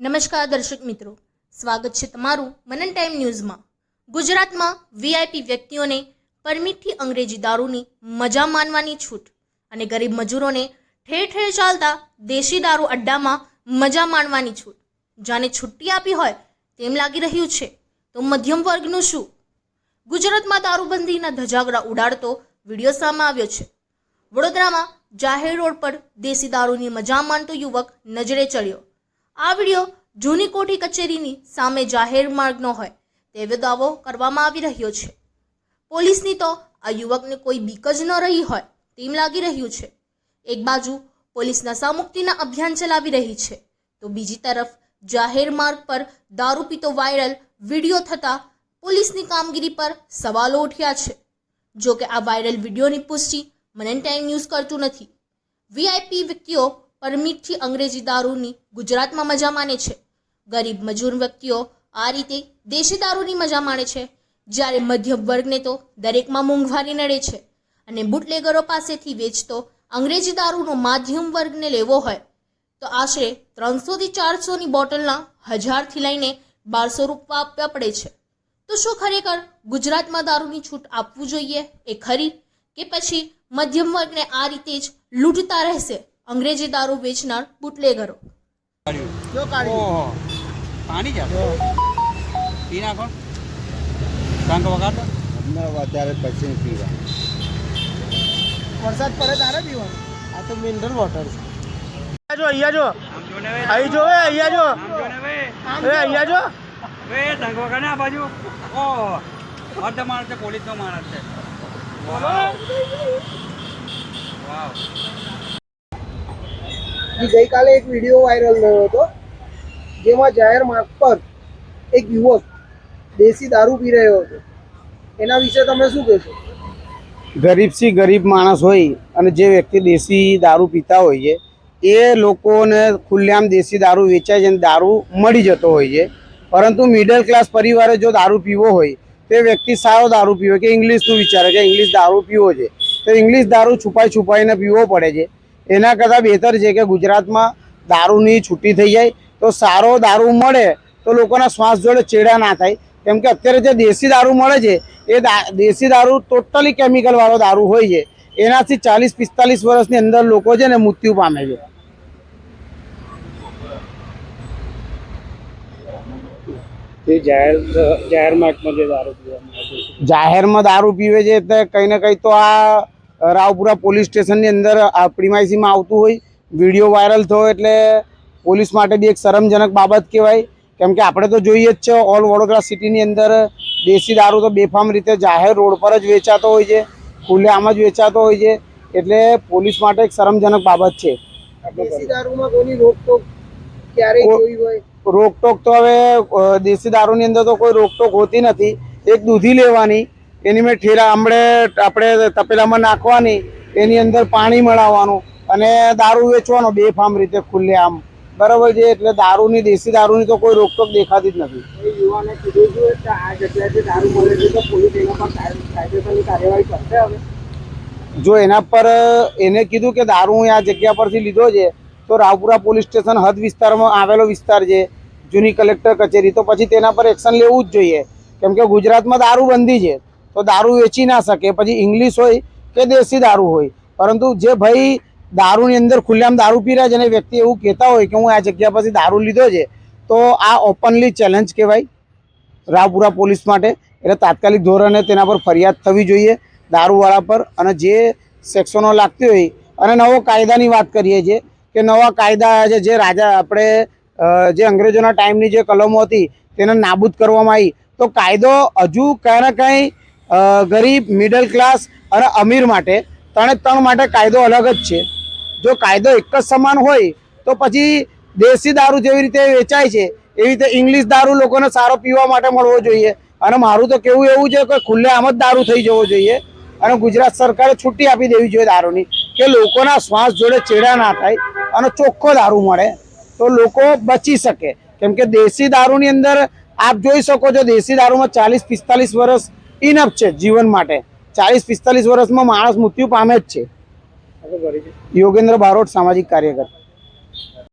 નમસ્કાર દર્શક મિત્રો, સ્વાગત છે તમારું મનન ટાઈમ ન્યૂઝમાં। ગુજરાતમાં વીઆઈપી વ્યક્તિઓને પરમિટથી અંગ્રેજી દારૂની મજા માણવાની છૂટ અને ગરીબ મજૂરોને ઠેર ઠેર ચાલતા દેશી દારૂ અડ્ડામાં મજા માણવાની છૂટ। જાણે છુટ્ટી આપી હોય તેમ લાગી રહ્યું છે, તો મધ્યમ વર્ગનું શું? ગુજરાતમાં દારૂબંધીના ધજાગરા ઉડાડતો વિડીયો સામે આવ્યો છે। વડોદરામાં જાહેર રોડ પર દેશી દારૂની મજા માણતો યુવક નજરે ચડ્યો। આ વિડીયો જૂની કોઠી કચેરીની સામે જાહેર માર્ગનો હોય તેવો દાવો કરવામાં આવી રહ્યો છે। પોલીસની તો આ યુવકને કોઈ બીક જ ન રહી હોય તેમ લાગી રહ્યું છે। એક બાજુ પોલીસ નશા મુક્તિના અભિયાન ચલાવી રહી છે, તો બીજી તરફ જાહેર માર્ગ પર દારૂ પીતો વાયરલ વિડીયો થતા પોલીસની કામગીરી પર સવાલો ઉઠ્યા છે। જો કે આ વાયરલ વિડીયોની પુષ્ટિ મનન ટાઈમ ન્યૂઝ કરતું નથી। વીઆઈપી વ્યક્તિઓ પરમિટથી અંગ્રેજી દારૂની ગુજરાતમાં મજા માણે છે। ગરીબ મજૂર વ્યક્તિઓ આ રીતે દેશી દારૂની મજા માણે છે, જ્યારે મધ્યમ વર્ગને તો દરેકમાં મોંઘવારી નડે છે અને બુટલેગરો પાસેથી વેચતો અંગ્રેજી દારૂનો માધ્યમ વર્ગને લેવો હોય તો આશરે 300થી 400ની બોટલના 1000થી લઈને 1200 રૂપિયા આપવા પડે છે। તો શું ખરેખર ગુજરાતમાં દારૂની છૂટ આપવું જોઈએ એ ખરી, કે પછી મધ્યમ વર્ગને આ રીતે જ લૂંટતા રહેશે અંગ્રેજી દારૂ વેચનાર બુટલેગરો? પાણી જાતો પી નાખો, કાંક વગાડો વધારે પછી પીવા, વરસાદ પડે તારે પીવાનું। આ તો મિનરલ વોટર છે। અહીંયા જો અહીં જો અહીંયા જો અહીંયા જો કાંક વગાડે આ બાજુ અર્ધ માણસ છે, પોલીસનો માણસ છે। ગઈકાલે એક વિડીયો વાયરલ થયો હતો, જેમાં જાહેર માર્ગ પર એક યુવક દેશી દારૂ પી રહ્યો હતો। એના વિશે તમે શું કહેશો? ગરીબથી ગરીબ માણસ હોય અને જે વ્યક્તિ દેશી દારૂ પીતા હોય છે એ લોકોને ખુલ્લેઆમ દેશી દારૂ વેચાય છે અને દારૂ મળી જતો હોય છે, પરંતુ મિડલ ક્લાસ પરિવારે જો દારૂ પીવો હોય તે વ્યક્તિ સારો દારૂ પીવો કે ઇંગ્લિશનું વિચારે કે ઇંગ્લિશ દારૂ પીવો છે તો ઇંગ્લિશ દારૂ છુપાઈને પીવો પડે છે। એના કરતાં બહેતર છે કે ગુજરાતમાં દારૂની છૂટી થઈ જાય તો સારો દારૂ મળે તો લોકોના શ્વાસ જોડે ચેડા ના થાય, કેમ કે અત્યારે જે દેશી દારૂ મળે છે એ દેશી દારૂ ટોટલી કેમિકલવાળો દારૂ હોય છે, એનાથી 40-45 વર્ષની અંદર લોકો છે ને મૃત્યુ પામે છે। જાહેરમાં દારૂ પીવે છે એટલે કંઈ ને કંઈ તો આ રાવપુરા પોલીસ સ્ટેશનની અંદર પ્રિમાઇસીમાં આવતું હોય। વિડીયો વાયરલ થયો એટલે પોલીસ માટે બી એક શરમજનક બાબત કહેવાય, કેમ કે આપણે તો જોઈએ જ છે ઓલ વડોદરા સિટીની અંદર દેશી દારૂ તો બેફામ રીતે જાહેર રોડ પર જ વેચાતો હોય છે, ખુલ્લેઆમ જ વેચાતો હોય છે, એટલે પોલીસ માટે એક શરમજનક બાબત છે। દેશી દારૂમાં કોની રોકટોક ક્યારેય જોઈ હોય? રોકટોક તો હવે દેશી દારૂની અંદર તો કોઈ રોકટોક હોતી નથી। એક દૂધી લેવાની, એની મેં ઠેલા આપણે તપેલામાં નાખવાની, એની અંદર પાણી મળાવવાનું અને દારૂ વેચવાનો બેફામ રીતે ખુલ્લેઆમ, બરાબર છે। એટલે દારૂની દેશી દારૂની તો કોઈ રોકટોક દેખાતી જ નથી। યુવાને કીધું છે કે આ જગ્યાએથી દારૂ મળે છે તો પોલીસ એના પર કાયદેસરની કાર્યવાહી કરશે હવે? જો એના પર એને કીધું કે દારૂ હું આ જગ્યા પરથી લીધો છે તો રાવપુરા પોલીસ સ્ટેશન હદ વિસ્તારમાં આવેલો વિસ્તાર છે, જૂની કલેક્ટર કચેરી, તો પછી તેના પર એક્શન લેવું જ જોઈએ, કેમ કે ગુજરાતમાં દારૂબંધી છે તો દારૂ વેચી ના શકે, પછી ઇંગ્લિશ હોય કે દેશી દારૂ હોય, પરંતુ જે ભાઈ દારૂની અંદર ખુલ્લેઆમ દારૂ પી રહ્યા છે અને વ્યક્તિ એવું કહેતા હોય કે હું આ જગ્યા પરથી દારૂ લીધો છે, તો આ ઓપનલી ચેલેન્જ કહેવાય રાવપુરા પોલીસ માટે। એટલે તાત્કાલિક ધોરણે તેના પર ફરિયાદ થવી જોઈએ દારૂવાળા પર, અને જે સેક્શનો લાગતી હોય, અને નવો કાયદાની વાત કરીએ છીએ કે નવા કાયદા આવ્યા છે, જે આપણે જે અંગ્રેજોના ટાઈમની જે કલમો હતી તેને નાબૂદ કરવામાં આવી, તો કાયદો હજુ કંઈ ને કંઈ ગરીબ, મિડલ ક્લાસ અને અમીર માટે ત્રણ માટે કાયદો અલગ જ છે। જો કાયદો એક જ સમાન હોય તો પછી દેશી દારૂ જેવી રીતે વેચાય છે એવી રીતે ઇંગ્લિશ દારૂ લોકોને સારો પીવા માટે મળવો જોઈએ। અને મારું તો કહેવું એવું છે કે ખુલ્લેઆમ જ દારૂ થઈ જવો જોઈએ અને ગુજરાત સરકારે છૂટી આપી દેવી જોઈએ દારૂની, કે લોકોના શ્વાસ જોડે ચેડા ના થાય અને ચોખ્ખો દારૂ મળે તો લોકો બચી શકે। કેમ કે દેશી દારૂની અંદર આપ જોઈ શકો છો, દેશી દારૂમાં 40-45 વર્ષ ઇનફ છે જીવન માટે। 40-45 વર્ષમાં માણસ મૃત્યુ પામે જ છે। યોગેન્દ્ર બારોટ, સામાજિક કાર્યકર।